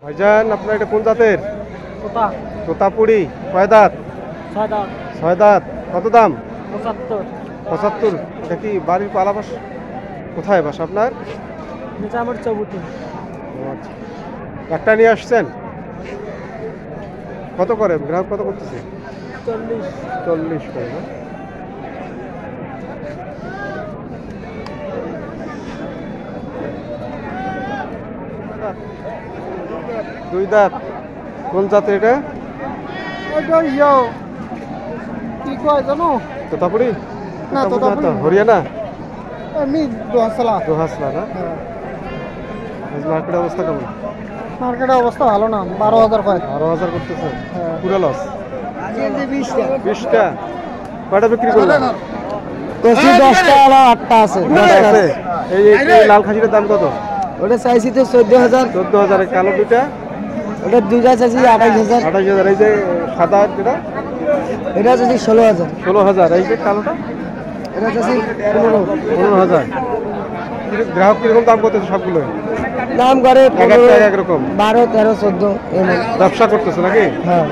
ভাইজান আপনার এটা কোন জাতের? তোতা তোতাপুরি। কয় দাঁত? 6 দাঁত। 6 দাঁত। কত দাম? 75। 75। এটা কি বাড়ির পালা বাসা? কোথায় বাসা আপনার? নিজামের চৌবুতি। আচ্ছা, একটা নিয়ে আসছেন? কত করে গ্রাহক কত করতেছে? 40। 40 করে না? দুই দাঁত। কোন জাতের এটা? ওইটা কি কয় জানো? তোতাপুরি না, তোতাপুরি না। হরিয়ানা এমনি দোহাসলা। দোহাসলা না? আজ মার্কেটের অবস্থা কেমন? মার্কেটের অবস্থা ভালো না, 12,000 কয়। 12,000 করতেছে? হ্যাঁ। পুরো লস। 20টা। 20টা। কয়টা বিক্রি করলেন? 10টা আর 8টা আছে। 10টা আছে। এই লাল খাসিটার দাম কত? ওটা চাইছি তো 14,000। 14,000। কালো দুইটা? ওটা দুইটা চাইছি 28,000। 28,000। এই যে সাদা যেটা? এটা চাইছি 16,000। 16,000। এই যে কালোটা? এটা চাইছি 15,000। গ্রাহক কিরকম দাম করতেছে সবগুলো? দাম করে এক একটা এক রকম। 12, 13, 14 এমন। ব্যবসা করতেছে নাকি? হ্যাঁ।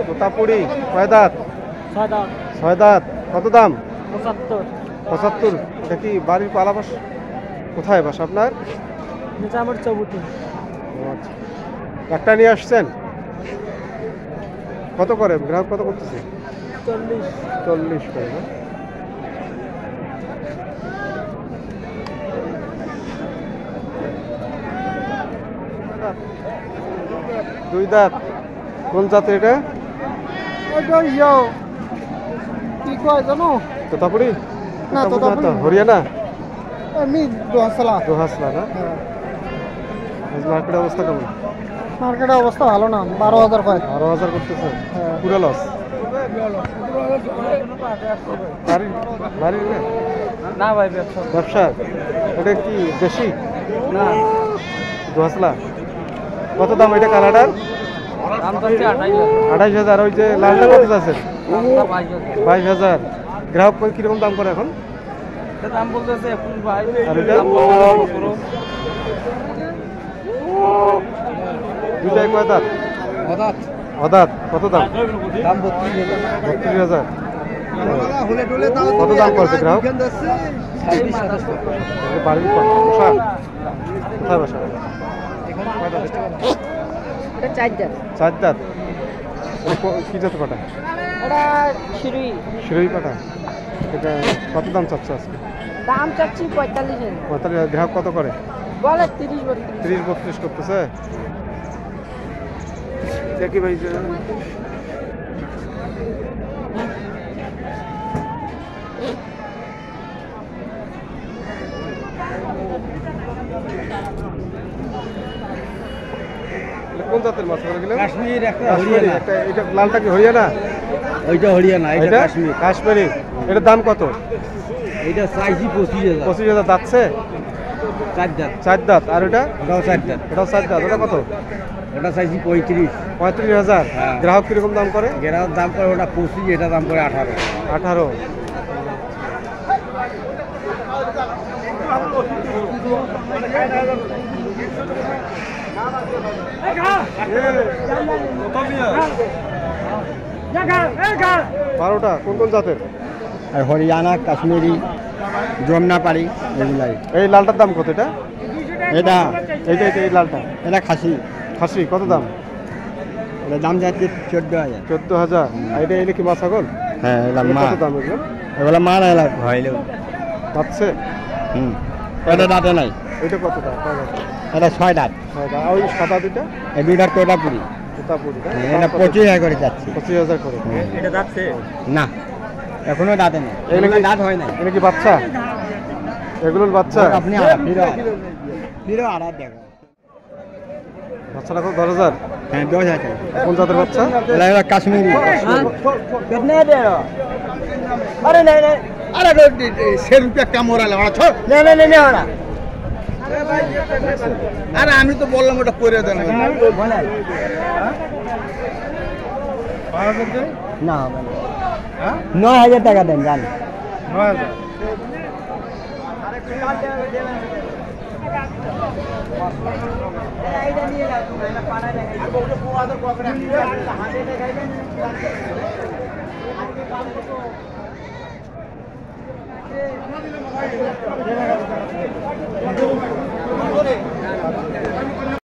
তোতাপুরি। কয় দাঁত? 6 দাঁত। 6 দাঁত। কত দাম? 75। 75। এটা কি বাড়ির পালা বাসা? কোথায় বাসা আপনার? নিজামের চৌবুতি। আচ্ছা, একটা নিয়ে আসছেন? কত করে গ্রাহক কত করতেছে? 40। 40 করে না? দুই দাঁত। কোন জাতের এটা? ওইটা কি কয় জানো? তোতাপুরি না, তোতাপুরি না। হরিয়ানা এমনি দোহাসলা। দোহাসলা না? হ্যাঁ। আজ মার্কেটের অবস্থা কেমন? মার্কেটের অবস্থা ভালো না, 12,000 কয়। 12,000 করতেছে? হ্যাঁ। পুরো লস। বাড়ির না? না ভাই, ব্যবসা ব্যবসা? এটা কি দেশি? না। দোহাসলা। কত দাম এটা কালাটার? দাম চাচ্ছি 28,000। 28,000। ওই যে লালটা কত আছে? 22,000। 22,000। গ্রাহক কিরকম দাম করে এখন? দাম বলতেছে 22। আর এটা? দুইটাই কয় দাঁত? অদাঁত। কত দাম? দাম 32,000। 32,000। কত দাম করছে গ্রাহক? বাড়ির পোষা? কোথায় বাসা? এটা 4 দাঁত। 4 দাঁত। কি জাত পাটা? এটা শিরুই। শিরোই পাটা। এটা কত দাম চাচ্ছে আজকে? দাম চাচ্ছি 45,000। 45,000। গ্রাহক কত করে? বলে 30-32। 30-32 করতেছে? দেখি ভাই কোন জাতের মাছ করে গেলেন? কাশ্মীর একটা কাশ্মীরি। একটা এটা লালটা কি হরিয়ানা? ওইটা হরিয়ানা, এটা কাশ্মীরি। এটার দাম কত? এটা চাইছি 25,000। 25,000। দাঁতছে? 4 দাঁত। 4 দাঁত। আর ওটা? ওটাও 4 দাঁত। এটাও 4 দাঁত। ওটা কত? ওটা চাইছি 35। 35,000। হ্যাঁ। গ্রাহক কিরকম দাম করে? গেরার দাম করে ওটা 25, এটা দাম করে 18। 18। বারোটা। কোন কোন জাতের? হরিয়ানা, কাশ্মীরি, যমুনাপাড়ি এগুলাই। এই লালটার দাম কত? এটা এটা এই লালটা? এটা খাসি। খাসি। কত দাম? এটা দাম যাচ্ছে 14,000। 14,000। আর এটা এলে কি মা ছাগল? হ্যাঁ, এটা এগুলো মা। কত দাম এগুলো? এগুলো মা না, হইলেও দাঁতছে? এটা দাঁতে নাই। এটা কত দাম? এটা 6 দাঁত। ওই সাদা দুইটা? এই দুইটা তোতাপুরি। তোতাপুরি। এটা 25,000 করে যাচ্ছে। 25,000 করে। এটা দাঁতছে না, এখনো দাঁতে নেই। এগুলো কি দাঁত হয় নাই। এটা কি বাচ্চা? এগুলোর বাচ্চা? আপনি ফিরে আড়া দেখো। বাচ্চাটা কত? 10,000। হ্যাঁ, 10,000। কোন জাতের বাচ্চা? এটা কাশ্মীরি। अरे नहीं नहीं, अरे 100 रुपया कम हो रहा है। छोड़। नहीं नहीं नहीं हो रहा। अरे আমি তো বললাম ওটা করে দেন। না হবে না। 9,000 টাকা দেন জান। 9,000।